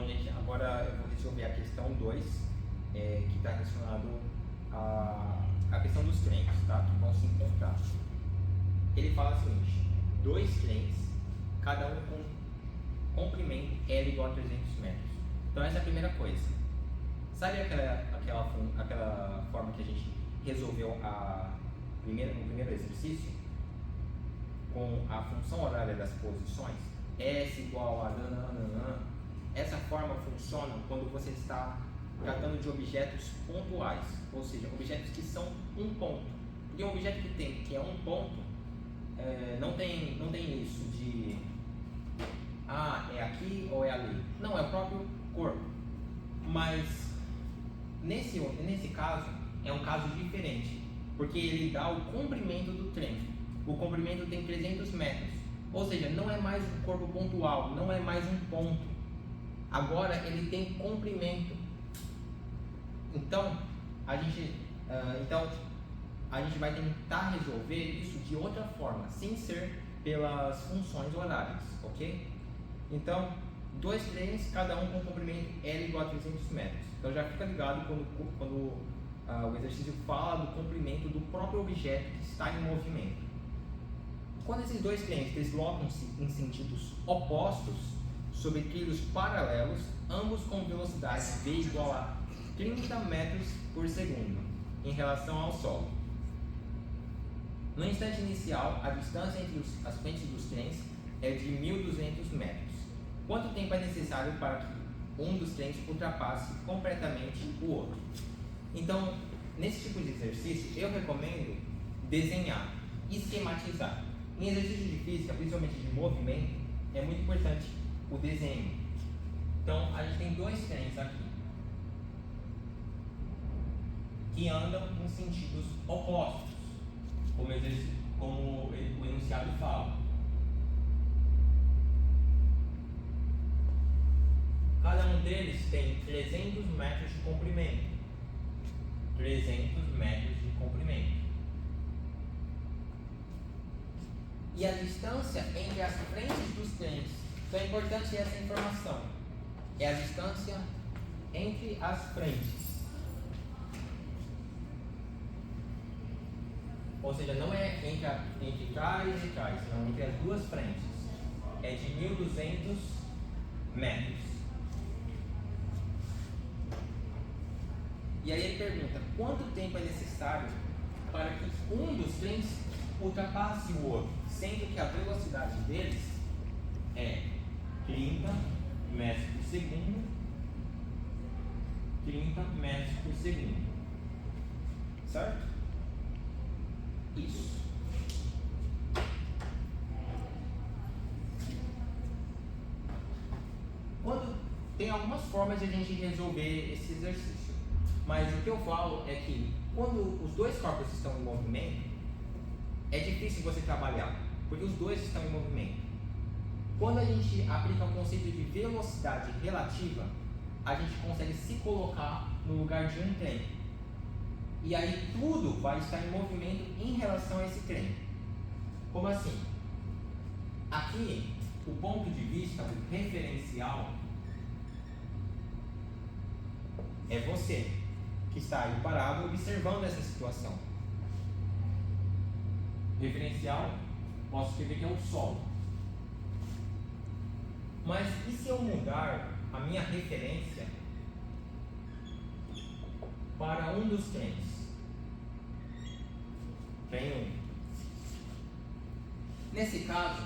gente, agora eu vou resolver a questão 2, que está relacionado à questão dos trens, tá? Que vão se encontrar. Ele fala o seguinte: dois trens, cada um com comprimento L igual a 300 metros. Então essa é a primeira coisa. Sabe aquela forma que a gente resolveu no primeiro exercício? Com a função horária das posições, S igual a nananana. Essa forma funciona quando você está tratando de objetos pontuais, ou seja, objetos que são um ponto. Porque um objeto que é um ponto, não tem isso de é aqui ou é ali. Não, é o próprio corpo. Mas nesse caso é um caso diferente, porque ele dá o comprimento do trem. O comprimento tem 300 metros, ou seja, não é mais um corpo pontual, não é mais um ponto. Agora ele tem comprimento. Então a gente vai tentar resolver isso de outra forma, sem ser pelas funções horárias, ok? Então, dois trens, cada um com comprimento L igual a 300 metros. Então já fica ligado quando o exercício fala do comprimento do próprio objeto que está em movimento. Quando esses dois trens deslocam-se em sentidos opostos sobre trilhos paralelos, ambos com velocidade v igual a 30 metros por segundo em relação ao solo. No instante inicial, a distância entre as frentes dos trens é de 1.200 metros. Quanto tempo é necessário para que um dos trens ultrapasse completamente o outro? Então, nesse tipo de exercício, eu recomendo desenhar, esquematizar. Em exercício de física, principalmente de movimento, é muito importante o desenho. Então, a gente tem dois trens aqui que andam em sentidos opostos, como o enunciado fala. Cada um deles tem 300 metros de comprimento. 300 metros de comprimento. E a distância entre as frentes dos trens. Então é importante essa informação. É a distância entre as frentes. Ou seja, não é entre trás e trás, não, entre as duas frentes. É de 1.200 metros. E aí ele pergunta, quanto tempo é necessário para que um dos trens ultrapasse o outro, sendo que a velocidade deles é 30 metros por segundo, 30 metros por segundo, certo? Isso. Tem algumas formas de a gente resolver esse exercício, mas o que eu falo é que quando os dois corpos estão em movimento, é difícil você trabalhar, porque os dois estão em movimento. Quando a gente aplica o conceito de velocidade relativa, a gente consegue se colocar no lugar de um trem. E aí tudo vai estar em movimento em relação a esse trem. Como assim? Aqui, o ponto de vista, o referencial, é você que está aí parado observando essa situação. Referencial, posso escrever que é o solo. Mas e se eu mudar a minha referência para um dos trens? Trem 1. Nesse caso,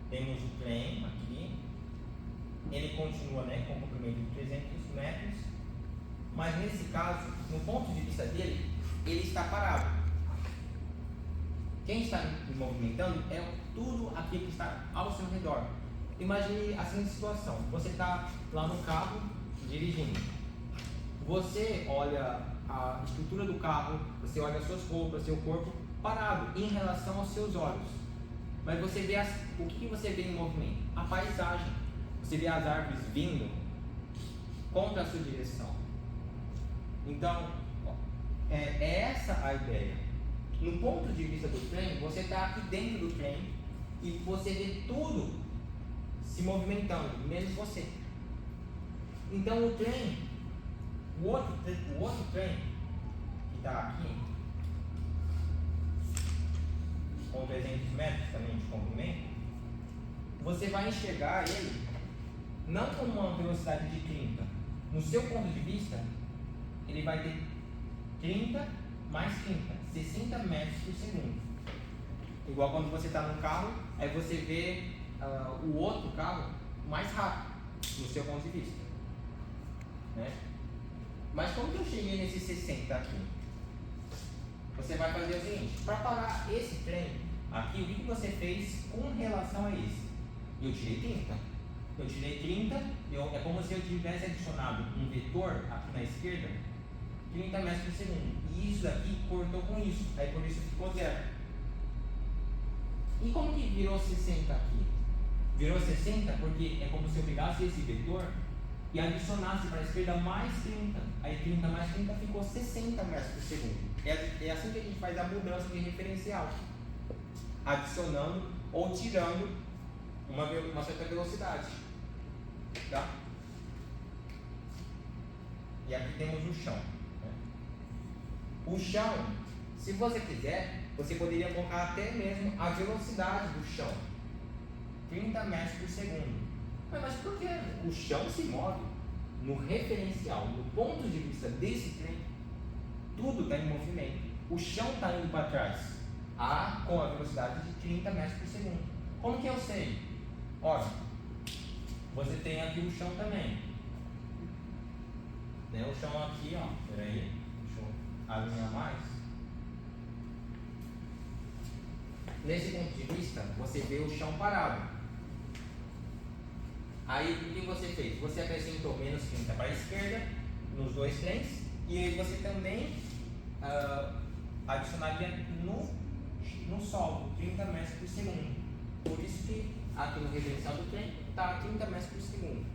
temos o trem aqui. Ele continua com um comprimento de 300 metros. Mas nesse caso, no ponto de vista dele, ele está parado. Quem está movimentando é tudo aquilo que está ao seu redor. Imagine a seguinte situação: você está lá no carro dirigindo. Você olha a estrutura do carro, você olha as suas roupas, seu corpo parado em relação aos seus olhos. Mas você vê o que você vê em movimento? A paisagem. Você vê as árvores vindo contra a sua direção. Então, é essa a ideia. No ponto de vista do trem, você está aqui dentro do trem e você vê tudo se movimentando, menos você. Então o trem, o outro trem que está aqui, com 300 metros também de comprimento, você vai enxergar ele não com uma velocidade de 30. No seu ponto de vista, ele vai ter 30 mais 30, 60 metros por segundo. Igual quando você está no carro, aí você vê o outro carro mais rápido, no seu ponto de vista. Né? Mas como que eu cheguei nesse 60 aqui? Você vai fazer o seguinte: para parar esse trem aqui, o que você fez com relação a esse? Eu tirei 30. Eu tirei 30, é como se eu tivesse adicionado um vetor aqui na esquerda, 30 metros por segundo. E isso daqui cortou com isso, aí por isso ficou 0. E como que virou 60 aqui? Virou 60 porque é como se eu pegasse esse vetor e adicionasse para a esquerda mais 30. Aí 30 mais 30 ficou 60 metros por segundo. É assim que a gente faz a mudança de referencial. Adicionando ou tirando uma certa velocidade. Tá? E aqui temos o chão. Né? O chão, se você quiser, você poderia colocar até mesmo a velocidade do chão. 30 metros por segundo. Mas por que o chão se move no referencial, no ponto de vista desse trem? Tudo está em movimento. O chão está indo para trás com a velocidade de 30 metros por segundo. Como que eu sei? Olha, você tem aqui o chão também. Tem o chão aqui, ó. Peraí, deixa eu alinhar mais. Nesse ponto de vista, você vê o chão parado. Aí o que você fez? Você acrescentou menos 30 para a esquerda nos dois trens, e aí você também adicionaria no solo 30 metros por segundo. Por isso que aqui no referencial do trem está 30 metros por segundo.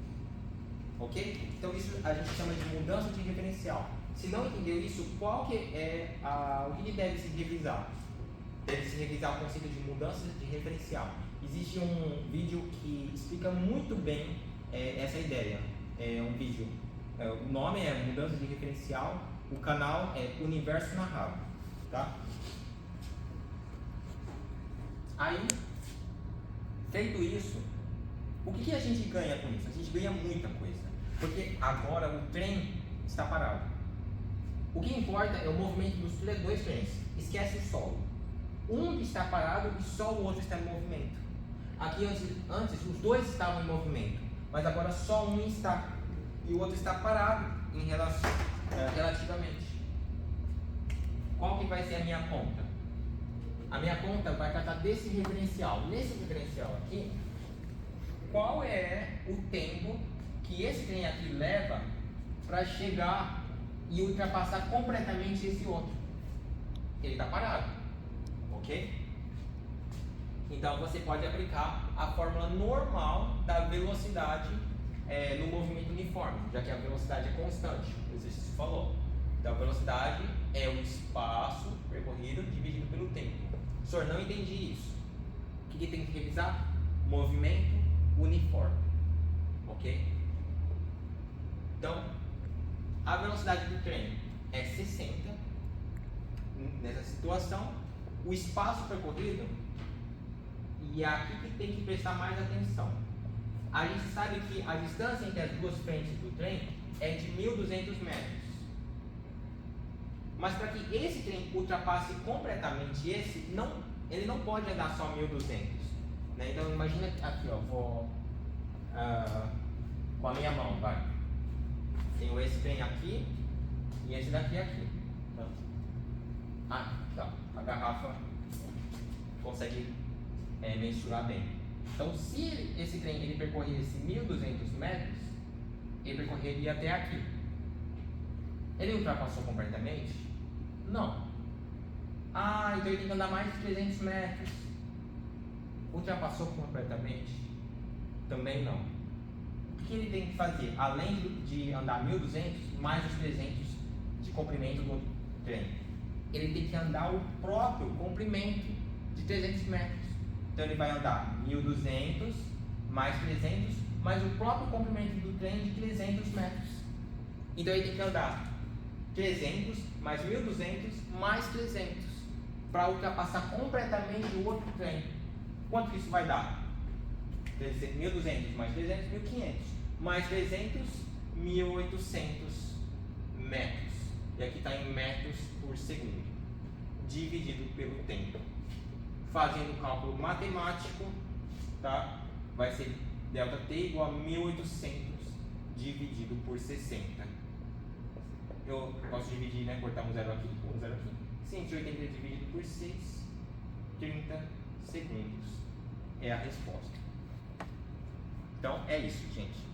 Ok? Então isso a gente chama de mudança de referencial. Se não entendeu isso, qual que é o que deve se revisar? Deve se revisar o conceito de mudança de referencial. Existe um vídeo que explica muito bem essa ideia. É um vídeo, o nome é Mudança de Referencial, o canal é Universo Narrado. Tá? Aí, feito isso, o que a gente ganha com isso? A gente ganha muita coisa, porque agora o trem está parado. O que importa é o movimento dos dois trens. Esquece o solo. Um está parado e só o outro está em movimento. Aqui antes os dois estavam em movimento, mas agora só um está e o outro está parado em relativamente. Qual que vai ser a minha conta? A minha conta vai tratar desse referencial. Nesse referencial aqui, qual é o tempo que esse trem aqui leva para chegar e ultrapassar completamente esse outro? Ele está parado, ok? Então você pode aplicar a fórmula normal da velocidade no movimento uniforme, já que a velocidade é constante, o exercício falou. Então a velocidade é o espaço percorrido dividido pelo tempo. Senhor, não entendi isso. O que tem que revisar? Movimento uniforme, ok? Então, a velocidade do trem é 60. Nessa situação, o espaço percorrido, e é aqui que tem que prestar mais atenção. A gente sabe que a distância entre as duas frentes do trem é de 1.200 metros. Mas para que esse trem ultrapasse completamente ele não pode andar só 1.200. Né? Então imagina aqui, ó, vou com a minha mão, vai. Tenho esse trem aqui e esse daqui aqui. Tá. A garrafa consegue mensurar bem. Então, se esse trem ele percorresse 1.200 metros, ele percorreria até aqui. Ele ultrapassou completamente? Não. Então ele tem que andar mais de 300 metros. Ultrapassou completamente? Também não. O que ele tem que fazer? Além de andar 1.200, mais os 300 de comprimento do trem, ele tem que andar o próprio comprimento de 300 metros. Então ele vai andar 1.200 mais 300 mais o próprio comprimento do trem de 300 metros. Então ele tem que andar 300 mais 1.200 mais 300 para ultrapassar completamente o outro trem. Quanto que isso vai dar? 1.200 mais 300, 1.500 mais 300, 1.800 metros. E aqui está em metros por segundo, dividido pelo tempo. Fazendo o cálculo matemático, tá? Vai ser ΔT igual a 1.800 dividido por 60. Eu posso dividir, né? Cortar um zero aqui, um zero aqui. 180 dividido por 6, 30 segundos. É a resposta. Então é isso, gente.